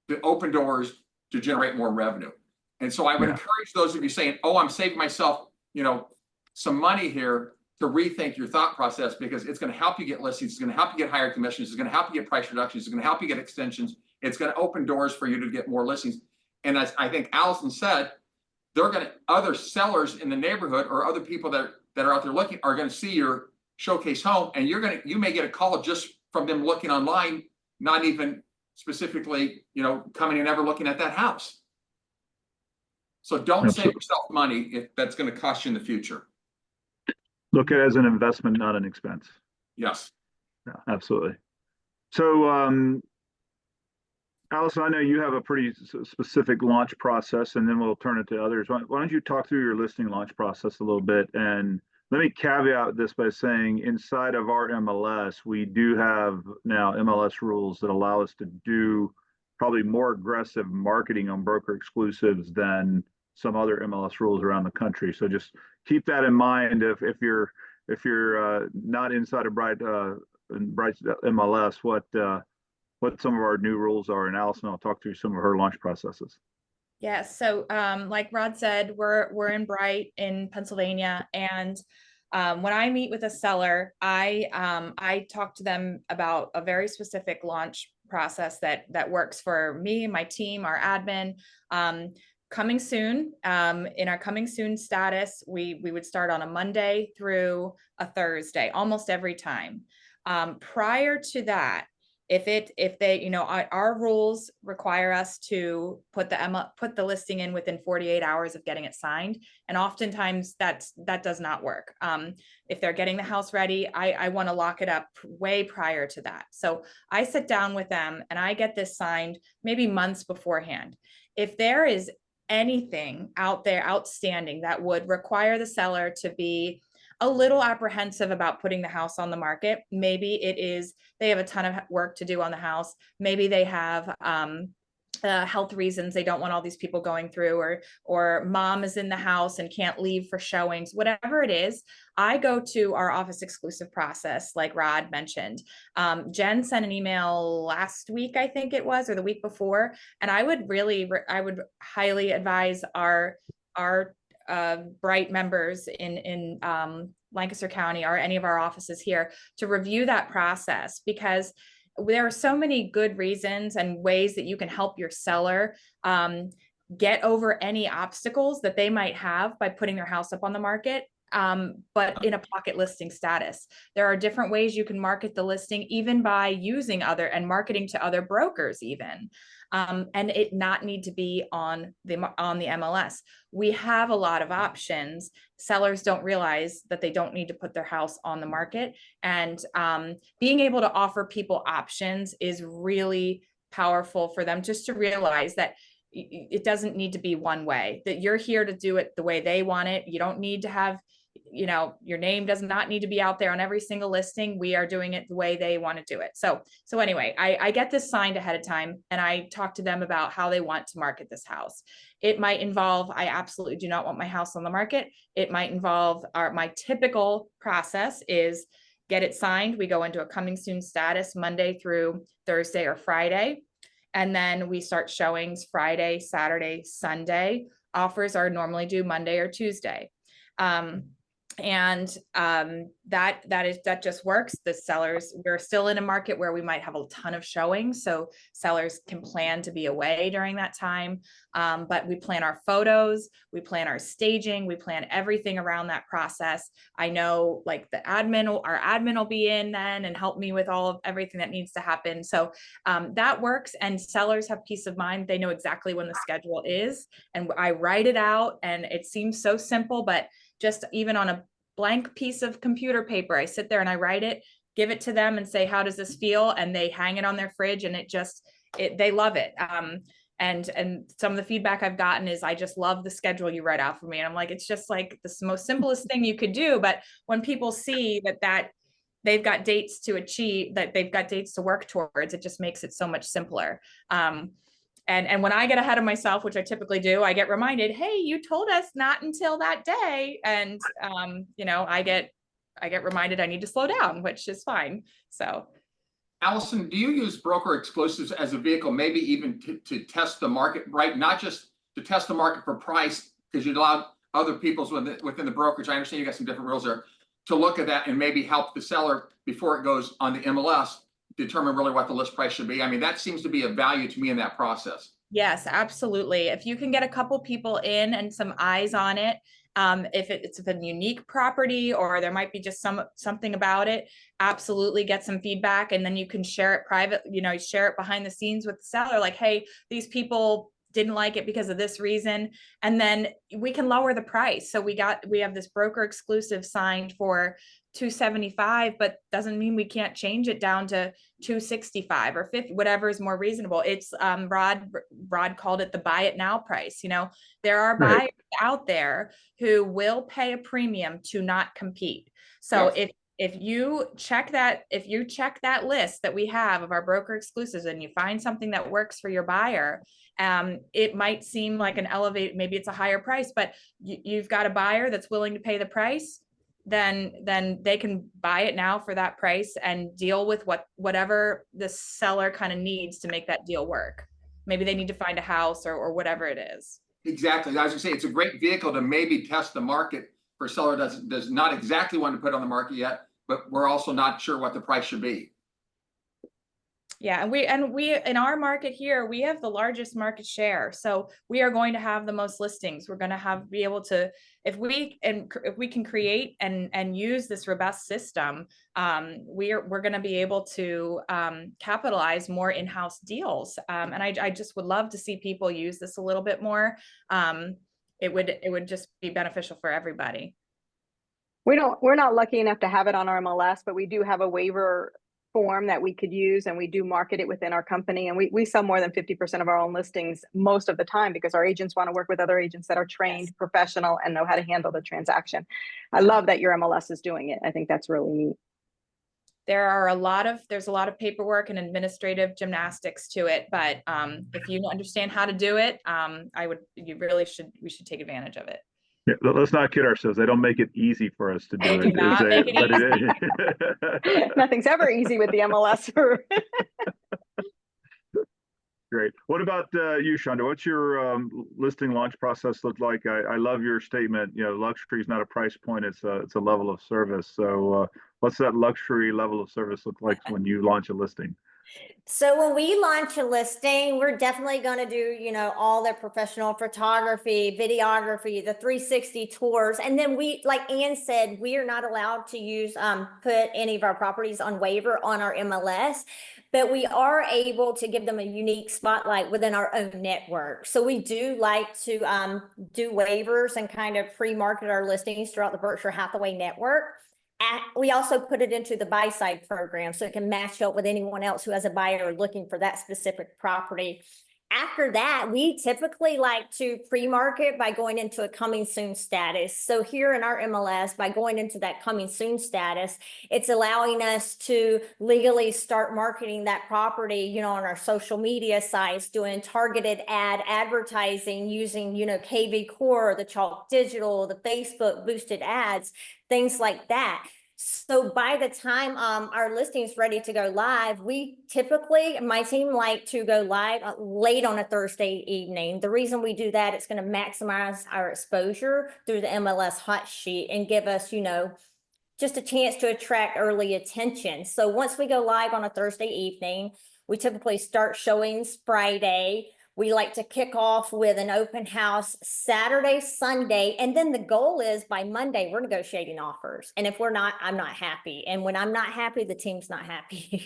to open doors to generate more revenue. And so I would encourage those of you saying, oh, I'm saving myself, some money here, to rethink your thought process, because it's going to help you get listings. It's going to help you get higher commissions. It's going to help you get price reductions. It's going to help you get extensions. It's going to open doors for you to get more listings. And as I think Allison said, other sellers in the neighborhood or other people that are out there looking are going to see your showcase home, and you may get a call just from them looking online, not even specifically, coming and ever looking at that house. So don't save yourself money if that's going to cost you in the future. Look at it as an investment, not an expense. Yes. Yeah, absolutely. So, Allison, I know you have a pretty specific launch process, and then we'll turn it to others. Why don't you talk through your listing launch process a little bit? And let me caveat this by saying, inside of our MLS, we do have now MLS rules that allow us to do probably more aggressive marketing on broker exclusives than some other MLS rules around the country. So just keep that in mind if you're not inside of Bright's MLS, what some of our new rules are. And Allison, I'll talk through some of her launch processes. Yeah, so like Rod said, we're in Bright in Pennsylvania, and when I meet with a seller, I talk to them about a very specific launch process that works for me, my team, our admin. Coming soon, in our coming soon status, we would start on a Monday through a Thursday, almost every time. Prior to that, if they, you know, our rules require us to put the listing in within 48 hours of getting it signed. And oftentimes that does not work. If they're getting the house ready, I want to lock it up way prior to that. So I sit down with them and I get this signed maybe months beforehand. If there is anything out there outstanding that would require the seller to be a little apprehensive about putting the house on the market, maybe it is they have a ton of work to do on the house. Maybe they have health reasons they don't want all these people going through, or mom is in the house and can't leave for showings, whatever it is. I go to our office exclusive process, like Rod mentioned. Jen sent an email last week, I think it was, or the week before, and I would highly advise our Bright members in Lancaster County, or any of our offices here, to review that process, because there are so many good reasons and ways that you can help your seller get over any obstacles that they might have by putting their house up on the market, but in a pocket listing status. There are different ways you can market the listing, even by using and marketing to other brokers even. And it not need to be on the MLS. We have a lot of options. Sellers don't realize that they don't need to put their house on the market. And being able to offer people options is really powerful for them, just to realize that it doesn't need to be one way, that you're here to do it the way they want it. You don't need to have, you know, your name does not need to be out there on every single listing. We are doing it the way they want to do it. So anyway, I get this signed ahead of time, and I talk to them about how they want to market this house. It might involve, I absolutely do not want my house on the market. It might involve, my typical process is get it signed. We go into a coming soon status Monday through Thursday or Friday. And then we start showings Friday, Saturday, Sunday. Offers are normally due Monday or Tuesday. That just works. The sellers, we're still in a market where we might have a ton of showings, so sellers can plan to be away during that time. But we plan our photos, we plan our staging, we plan everything around that process. I know, like, our admin will be in then and help me with all of everything that needs to happen. So that works, and sellers have peace of mind. They know exactly when the schedule is, and I write it out, and it seems so simple, but just even on a blank piece of computer paper, I sit there and I write it, give it to them and say, how does this feel? And they hang it on their fridge, and they love it. And some of the feedback I've gotten is, I just love the schedule you write out for me. And I'm like, it's just like the most simplest thing you could do. But when people see that they've got dates to achieve, that they've got dates to work towards, it just makes it so much simpler. And when I get ahead of myself, which I typically do, I get reminded, hey, you told us not until that day. And, you know, I get reminded I need to slow down, which is fine. So. Allison, do you use broker exclusives as a vehicle, maybe even to test the market, right? Not just to test the market for price, because you'd allow other people's within the brokerage. I understand you got some different rules there, to look at that and maybe help the seller before it goes on the MLS determine really what the list price should be. I mean, that seems to be of value to me in that process. Yes, absolutely. If you can get a couple people in and some eyes on it, if it's a unique property, or there might be just something about it, absolutely get some feedback, and then you can share it private, you know, share it behind the scenes with the seller, like, hey, these people didn't like it because of this reason, and then we can lower the price. So we have this broker exclusive signed for $275, but doesn't mean we can't change it down to $265 or $50, whatever is more reasonable. It's Rod called it the buy it now price. You know, there are buyers out there who will pay a premium to not compete. So Yes. if you check that list that we have of our broker exclusives, and you find something that works for your buyer, it might seem like an elevate, maybe it's a higher price, but you've got a buyer that's willing to pay the price, then they can buy it now for that price and deal with whatever the seller kind of needs to make that deal work. Maybe they need to find a house or whatever it is. Exactly. I was gonna say, it's a great vehicle to maybe test the market for a seller does not exactly want to put on the market yet, but we're also not sure what the price should be. Yeah, and we in our market here, we have the largest market share. So we are going to have the most listings. We're going to be able to, if we can create and use this robust system, we're going to be able to capitalize more in-house deals. And I just would love to see people use this a little bit more. It would just be beneficial for everybody. We're not lucky enough to have it on our MLS, but we do have a waiver form that we could use, and we do market it within our company. And we sell more than 50% of our own listings most of the time because our agents want to work with other agents that are trained, Yes. professional, and know how to handle the transaction. I love that your MLS is doing it. I think that's really neat. There's a lot of paperwork and administrative gymnastics to it, but if you understand how to do it, we should take advantage of it. Yeah, let's not kid ourselves. They don't make it easy for us to do They do not make it easy. Nothing's ever easy with the MLS. Great. What about you, Shonda? What's your listing launch process look like? I love your statement. You know, luxury is not a price point; it's a level of service. So, what's that luxury level of service look like when you launch a listing? So when we launch a listing, we're definitely going to do, you know, all the professional photography, videography, the 360 tours. And then we, like Ann said, we are not allowed to use, put any of our properties on waiver on our MLS, but we are able to give them a unique spotlight within our own network. So we do like to do waivers and kind of pre-market our listings throughout the Berkshire Hathaway network. We also put it into the buy side program so it can match up with anyone else who has a buyer looking for that specific property. After that, we typically like to pre-market by going into a coming soon status. So here in our MLS, by going into that coming soon status, it's allowing us to legally start marketing that property, you know, on our social media sites, doing targeted advertising using, you know, KV Core, the Chalk Digital, the Facebook boosted ads, things like that. So by the time our listing is ready to go live, we typically, my team like to go live late on a Thursday evening. The reason we do that, it's going to maximize our exposure through the MLS hot sheet and give us, you know, just a chance to attract early attention. So once we go live on a Thursday evening, we typically start showings Friday. We like to kick off with an open house Saturday, Sunday, and then the goal is by Monday, we're negotiating offers. And if we're not, I'm not happy. And when I'm not happy, the team's not happy.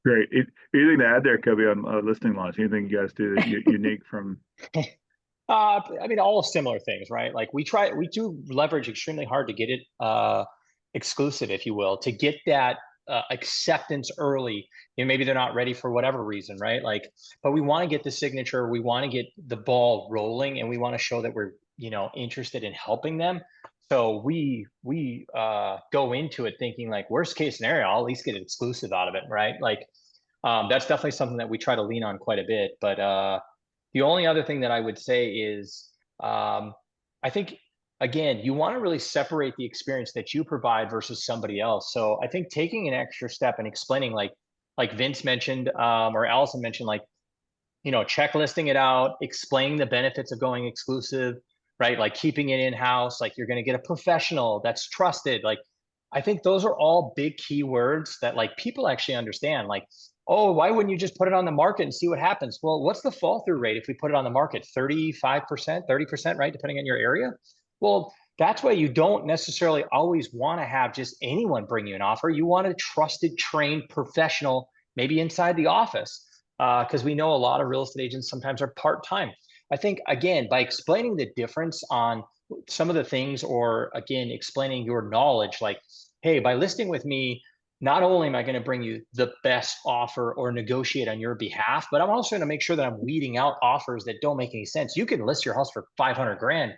Great. Anything to add there, Kobe, on listing launch? Anything you guys do that unique from? I mean, all similar things, right? Like we do leverage extremely hard to get it exclusive, if you will, to get that acceptance early. You know, maybe they're not ready for whatever reason, right? Like, but we want to get the signature, we want to get the ball rolling, and we want to show that we're, you know, interested in helping them. So we go into it thinking like, worst case scenario, I'll at least get an exclusive out of it, right? Like, that's definitely something that we try to lean on quite a bit. But the only other thing that I would say is, I think, again, you want to really separate the experience that you provide versus somebody else. So I think taking an extra step and explaining, like Vince mentioned, or Allison mentioned, like, you know, checklisting it out, explaining the benefits of going exclusive, right? Like keeping it in-house, like you're going to get a professional that's trusted. Like, I think those are all big keywords that like people actually understand. Like, oh, why wouldn't you just put it on the market and see what happens? Well, what's the fall through rate if we put it on the market? 35%, 30%, right? Depending on your area. Well, that's why you don't necessarily always want to have just anyone bring you an offer. You want a trusted, trained professional, maybe inside the office, because we know a lot of real estate agents sometimes are part-time. I think, again, by explaining the difference on some of the things, or again, explaining your knowledge, like, hey, by listing with me, not only am I going to bring you the best offer or negotiate on your behalf, but I'm also going to make sure that I'm weeding out offers that don't make any sense. You can list your house for 500 grand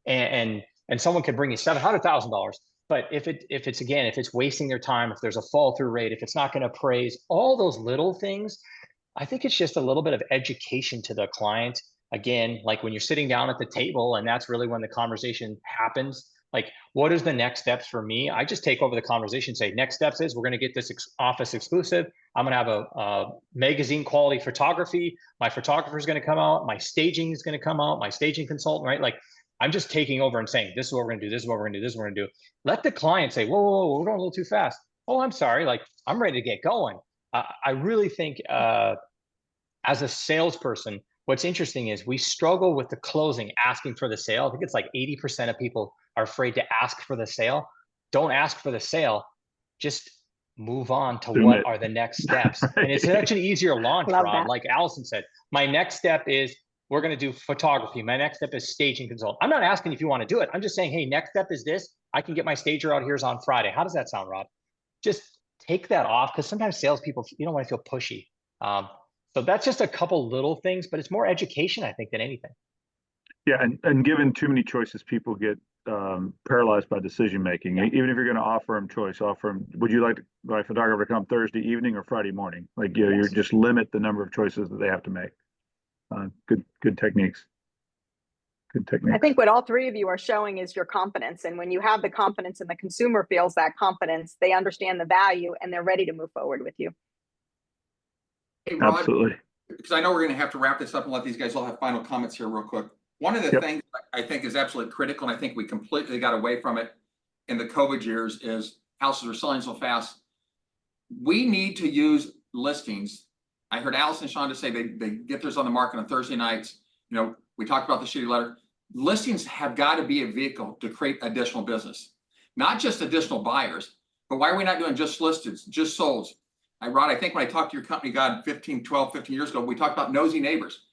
and someone can bring you $700,000. But if it's wasting their time, if there's a fall through rate, if it's not going to appraise, all those little things, I think it's just a little bit of education to the client. Again, like when you're sitting down at the table, and that's really when the conversation happens. Like, what is the next steps for me? I just take over the conversation, say, next steps is we're going to get this office exclusive. I'm going to have a magazine quality photography. My photographer is going to come out. My staging is going to come out. My staging consultant, right? Like, I'm just taking over and saying, this is what we're going to do. This is what we're going to do. This is what we're going to do. Let the client say, whoa, we're going a little too fast. oh, I'm sorry, like I'm ready to get going. I really think as a salesperson, what's interesting is we struggle with the closing, asking for the sale. I think it's like 80% of people are afraid to ask for the sale. Don't ask for the sale. Just move on to Submit. what are the next steps. And it's such an easier launch, Love Rod. that. Like Allison said, my next step is we're going to do photography. My next step is staging consult. I'm not asking if you want to do it. I'm just saying, hey, next step is this. I can get my stager out here on Friday. How does that sound, Rod? Just take that off, because sometimes salespeople, you don't want to feel pushy. So that's just a couple little things, but it's more education, I think, than anything. Yeah, and given too many choices, people get paralyzed by decision making. Yeah. Even if you're going to offer them choice, offer them, would you like my photographer to come Thursday evening or Friday morning? Like, you know, you Yes. just limit the number of choices that they have to make. Good techniques. Good techniques. I think what all three of you are showing is your confidence. And when you have the confidence and the consumer feels that confidence, they understand the value and they're ready to move forward with you. Hey, Rod, Absolutely. because I know we're going to have to wrap this up and let these guys all have final comments here real quick. One of the Yep. things I think is absolutely critical, and I think we completely got away from it in the COVID years, is houses are selling so fast. We need to use listings. I heard Allison and Shonda say they get theirs on the market on Thursday nights. You know, we talked about the shitty letter. Listings have got to be a vehicle to create additional business, not just additional buyers. But why are we not doing just listed, just sold? Rod, I think when I talked to your company, God, 15 years ago, we talked about nosy neighbors.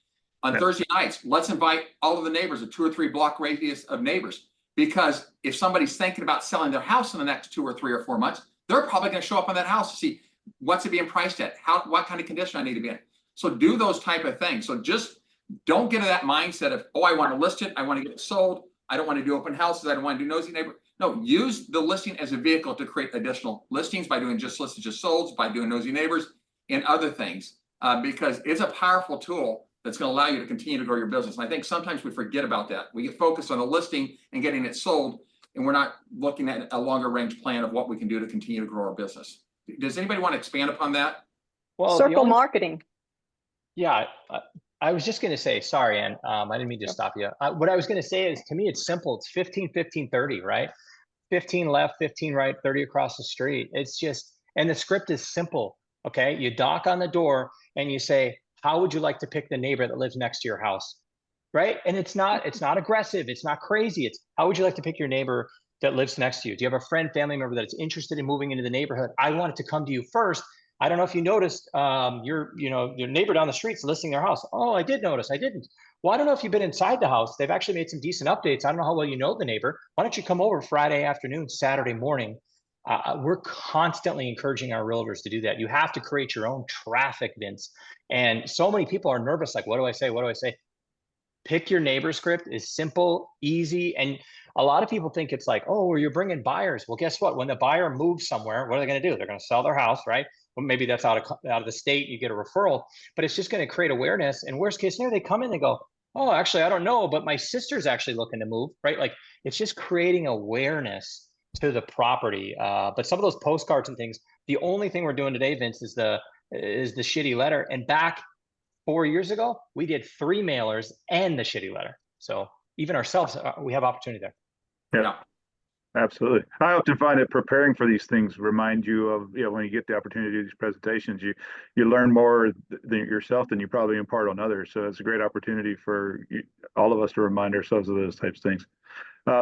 On Thursday nights, let's invite all of the neighbors, a 2 or 3 block radius of neighbors. Because if somebody's thinking about selling their house in the next 2 or 3 or 4 months, they're probably going to show up on that house to see what's it being priced at, what kind of condition I need to be in. So do those type of things. So just don't get into that mindset of, oh, I want to list it, I want to get it sold, I don't want to do open houses, I don't want to do nosy neighbor. No, use the listing as a vehicle to create additional listings by doing just listed, just solds, by doing nosy neighbors and other things, because it's a powerful tool that's going to allow you to continue to grow your business. And I think sometimes we forget about that. We get focused on the listing and getting it sold, and we're not looking at a longer range plan of what we can do to continue to grow our business. Does anybody want to expand upon that? Well, Circle marketing. Yeah, I was just going to say, sorry, Ann, I didn't mean to stop you. What I was going to say is, to me, it's simple. It's 15, 15, 30, right? 15 left, 15 right, 30 across the street. It's just, and the script is simple. Okay. You knock on the door and you say, how would you like to pick the neighbor that lives next to your house? Right. And it's not aggressive. It's not crazy. It's, how would you like to pick your neighbor that lives next to you? Do you have a friend, family member that's interested in moving into the neighborhood? I want it to come to you first. I don't know if you noticed, your neighbor down the street's listing their house. Oh, I did notice. I didn't. Well, I don't know if you've been inside the house. They've actually made some decent updates. I don't know how well you know the neighbor. Why don't you come over Friday afternoon, Saturday morning? We're constantly encouraging our realtors to do that. You have to create your own traffic, Vince. And so many people are nervous. Like, what do I say? What do I say? Pick your neighbor script is simple, easy. And a lot of people think it's like, oh, well, you're bringing buyers. Well, guess what? When the buyer moves somewhere, what are they going to do? They're going to sell their house, right? Well, maybe that's out of the state. You get a referral, but it's just going to create awareness. And worst case scenario, they come in, they go, oh, actually, I don't know, but my sister's actually looking to move, right? Like, it's just creating awareness to the property. But some of those postcards and things, the only thing we're doing today, Vince, is the shitty letter. And back 4 years ago, we did 3 mailers and the shitty letter. So even ourselves, we have opportunity there. Yeah, absolutely. I often find that preparing for these things remind you of, when you get the opportunity to do these presentations, you learn more than yourself than you probably impart on others. So it's a great opportunity for all of us to remind ourselves of those types of things.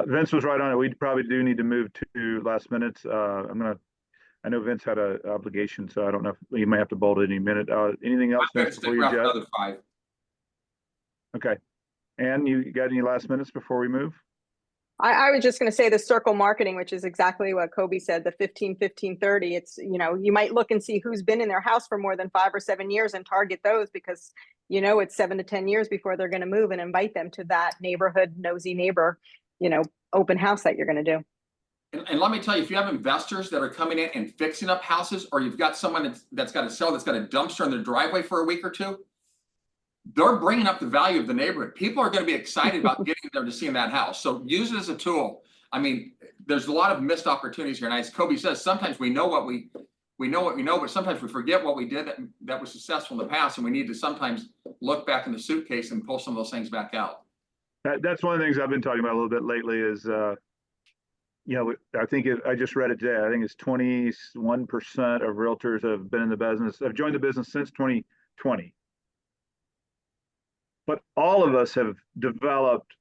Vince was right on it. We probably do need to move to last minutes. I know Vince had an obligation, so I don't know if you may have to bolt any minute. Anything else, Vince, before you jet? Another 5. Okay. Ann, you got any last minutes before we move? I was just going to say the circle marketing, which is exactly what Kobe said, the 15, 15, 30. It's, you might look and see who's been in their house for more than 5 or 7 years and target those, because, it's 7 to 10 years before they're going to move, and invite them to that neighborhood, nosy neighbor, open house that you're going to do. And let me tell you, if you have investors that are coming in and fixing up houses, or you've got someone that's got to sell, that's got a dumpster in their driveway for a week or two, they're bringing up the value of the neighborhood. People are going to be excited about getting there to see that house. So use it as a tool. I mean, there's a lot of missed opportunities here. And as Kobe says, sometimes we know what we know, but sometimes we forget what we did that was successful in the past. And we need to sometimes look back in the suitcase and pull some of those things back out. That's one of the things I've been talking about a little bit lately is, I think I just read it today. I think it's 21% of realtors have been in the business, have joined the business since 2020. But all of us have developed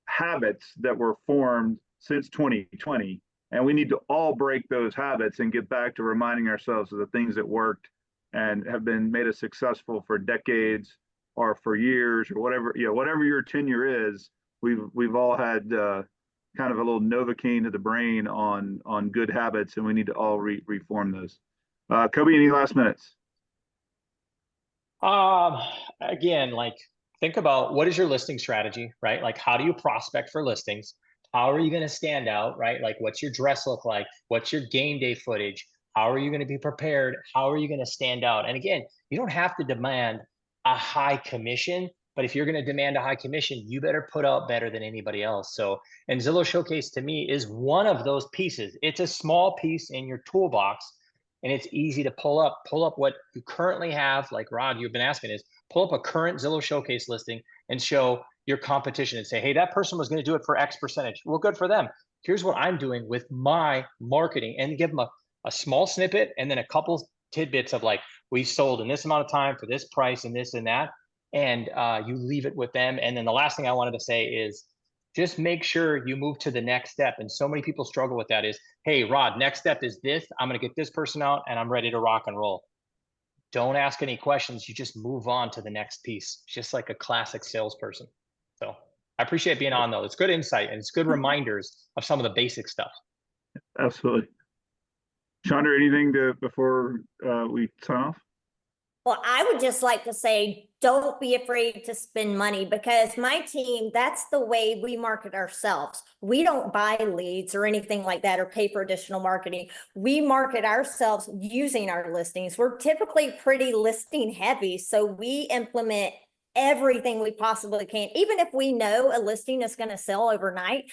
habits that were formed since 2020. And we need to all break those habits and get back to reminding ourselves of the things that worked and have been made us successful for decades or for years or whatever, whatever your tenure is. We've all had kind of a little Novocaine to the brain on good habits, and we need to all reform those. Kobe, any last minutes? Again, like think about what is your listing strategy, right? Like how do you prospect for listings? How are you going to stand out, right? Like what's your dress look like? What's your game day footage? How are you going to be prepared? How are you going to stand out? And again, you don't have to demand a high commission, but if you're going to demand a high commission, you better put out better than anybody else. So, and Zillow Showcase to me is one of those pieces. It's a small piece in your toolbox, and it's easy to pull up what you currently have. Like Rod, you've been asking, is pull up a current Zillow Showcase listing and show your competition and say, hey, that person was going to do it for X percentage. Well, good for them. Here's what I'm doing with my marketing, and give them a small snippet and then a couple tidbits of like, we sold in this amount of time for this price and this and that. And you leave it with them. And then the last thing I wanted to say is just make sure you move to the next step. And so many people struggle with that is, hey, Rod, next step is this. I'm going to get this person out and I'm ready to rock and roll. Don't ask any questions. You just move on to the next piece, just like a classic salesperson. So I appreciate being on though. It's good insight and it's good reminders of some of the basic stuff. Absolutely. Chandra, anything before we sign off? Well, I would just like to say, don't be afraid to spend money, because my team, that's the way we market ourselves. We don't buy leads or anything like that or pay for additional marketing. We market ourselves using our listings. We're typically pretty listing heavy, so we implement everything we possibly can. Even if we know a listing is going to sell overnight,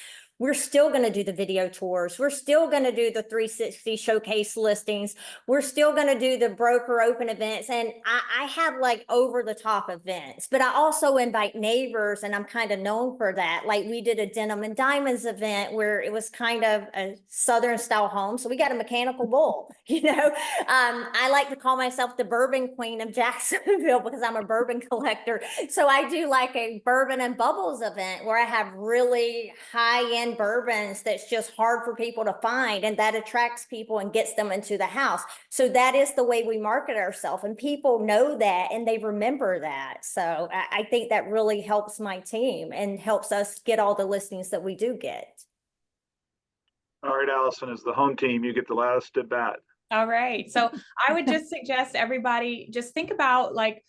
we're still going to do the video tours. We're still going to do the 360 showcase listings. We're still going to do the broker open events. And I have like over the top events, but I also invite neighbors, and I'm kind of known for that. Like we did a Denim and Diamonds event where it was kind of a Southern style home. So we got a mechanical bull, I like to call myself the bourbon queen of Jacksonville because I'm a bourbon collector. So I do like a bourbon and bubbles event where I have really high-end bourbons that's just hard for people to find, and that attracts people and gets them into the house. So that is the way we market ourselves, and people know that and they remember that. So I think that really helps my team and helps us get all the listings that we do get. All right, Allison, as the home team, you get the last at bat. All right. So I would just suggest everybody just think about like,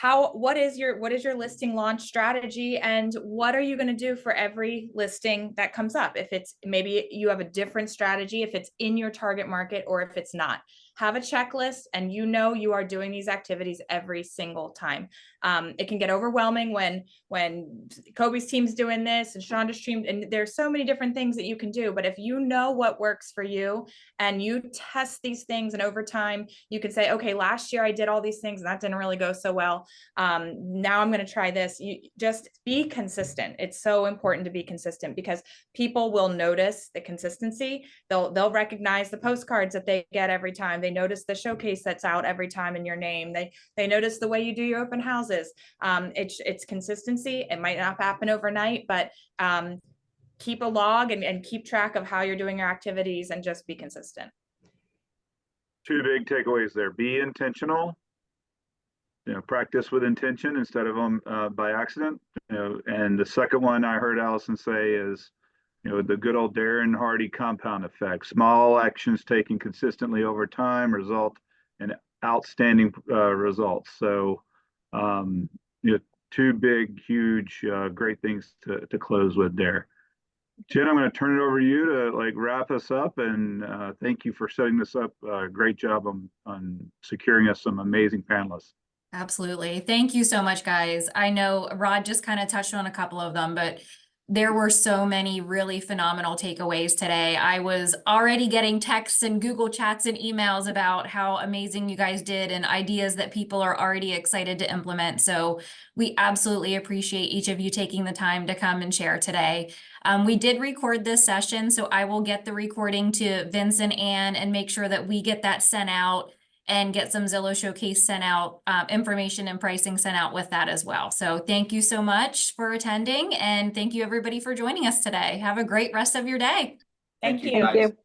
what is your listing launch strategy, and what are you going to do for every listing that comes up? If it's maybe you have a different strategy, if it's in your target market or if it's not, have a checklist, and you are doing these activities every single time. It can get overwhelming when Kobe's team's doing this and Shonda's team, and there's so many different things that you can do. But if you know what works for you and you test these things, and over time you can say, okay, last year I did all these things and that didn't really go so well. Now I'm going to try this. You just be consistent. It's so important to be consistent because people will notice the consistency. They'll recognize the postcards that they get every time. They notice the showcase that's out every time in your name. They notice the way you do your open houses. It's consistency. It might not happen overnight, but keep a log and keep track of how you're doing your activities and just be consistent. Two big takeaways there. Be intentional. Practice with intention instead of by accident. And the second one I heard Allison say is, the good old Darren Hardy compound effect. Small actions taken consistently over time result in outstanding results. So, two big, huge, great things to close with there. Jen, I'm going to turn it over to you to wrap us up, and thank you for setting this up. Great job on securing us some amazing panelists. Absolutely. Thank you so much, guys. I know Rod just kind of touched on a couple of them, but There were so many really phenomenal takeaways today. I was already getting texts and Google chats and emails about how amazing you guys did and ideas that people are already excited to implement. So we absolutely appreciate each of you taking the time to come and share today. We did record this session, so I will get the recording to Vince and Ann and make sure that we get that sent out and get some Zillow Showcase sent out, information and pricing sent out with that as well. So thank you so much for attending, and thank you everybody for joining us today. Have a great rest of your day. Thank you. Thank guys. you.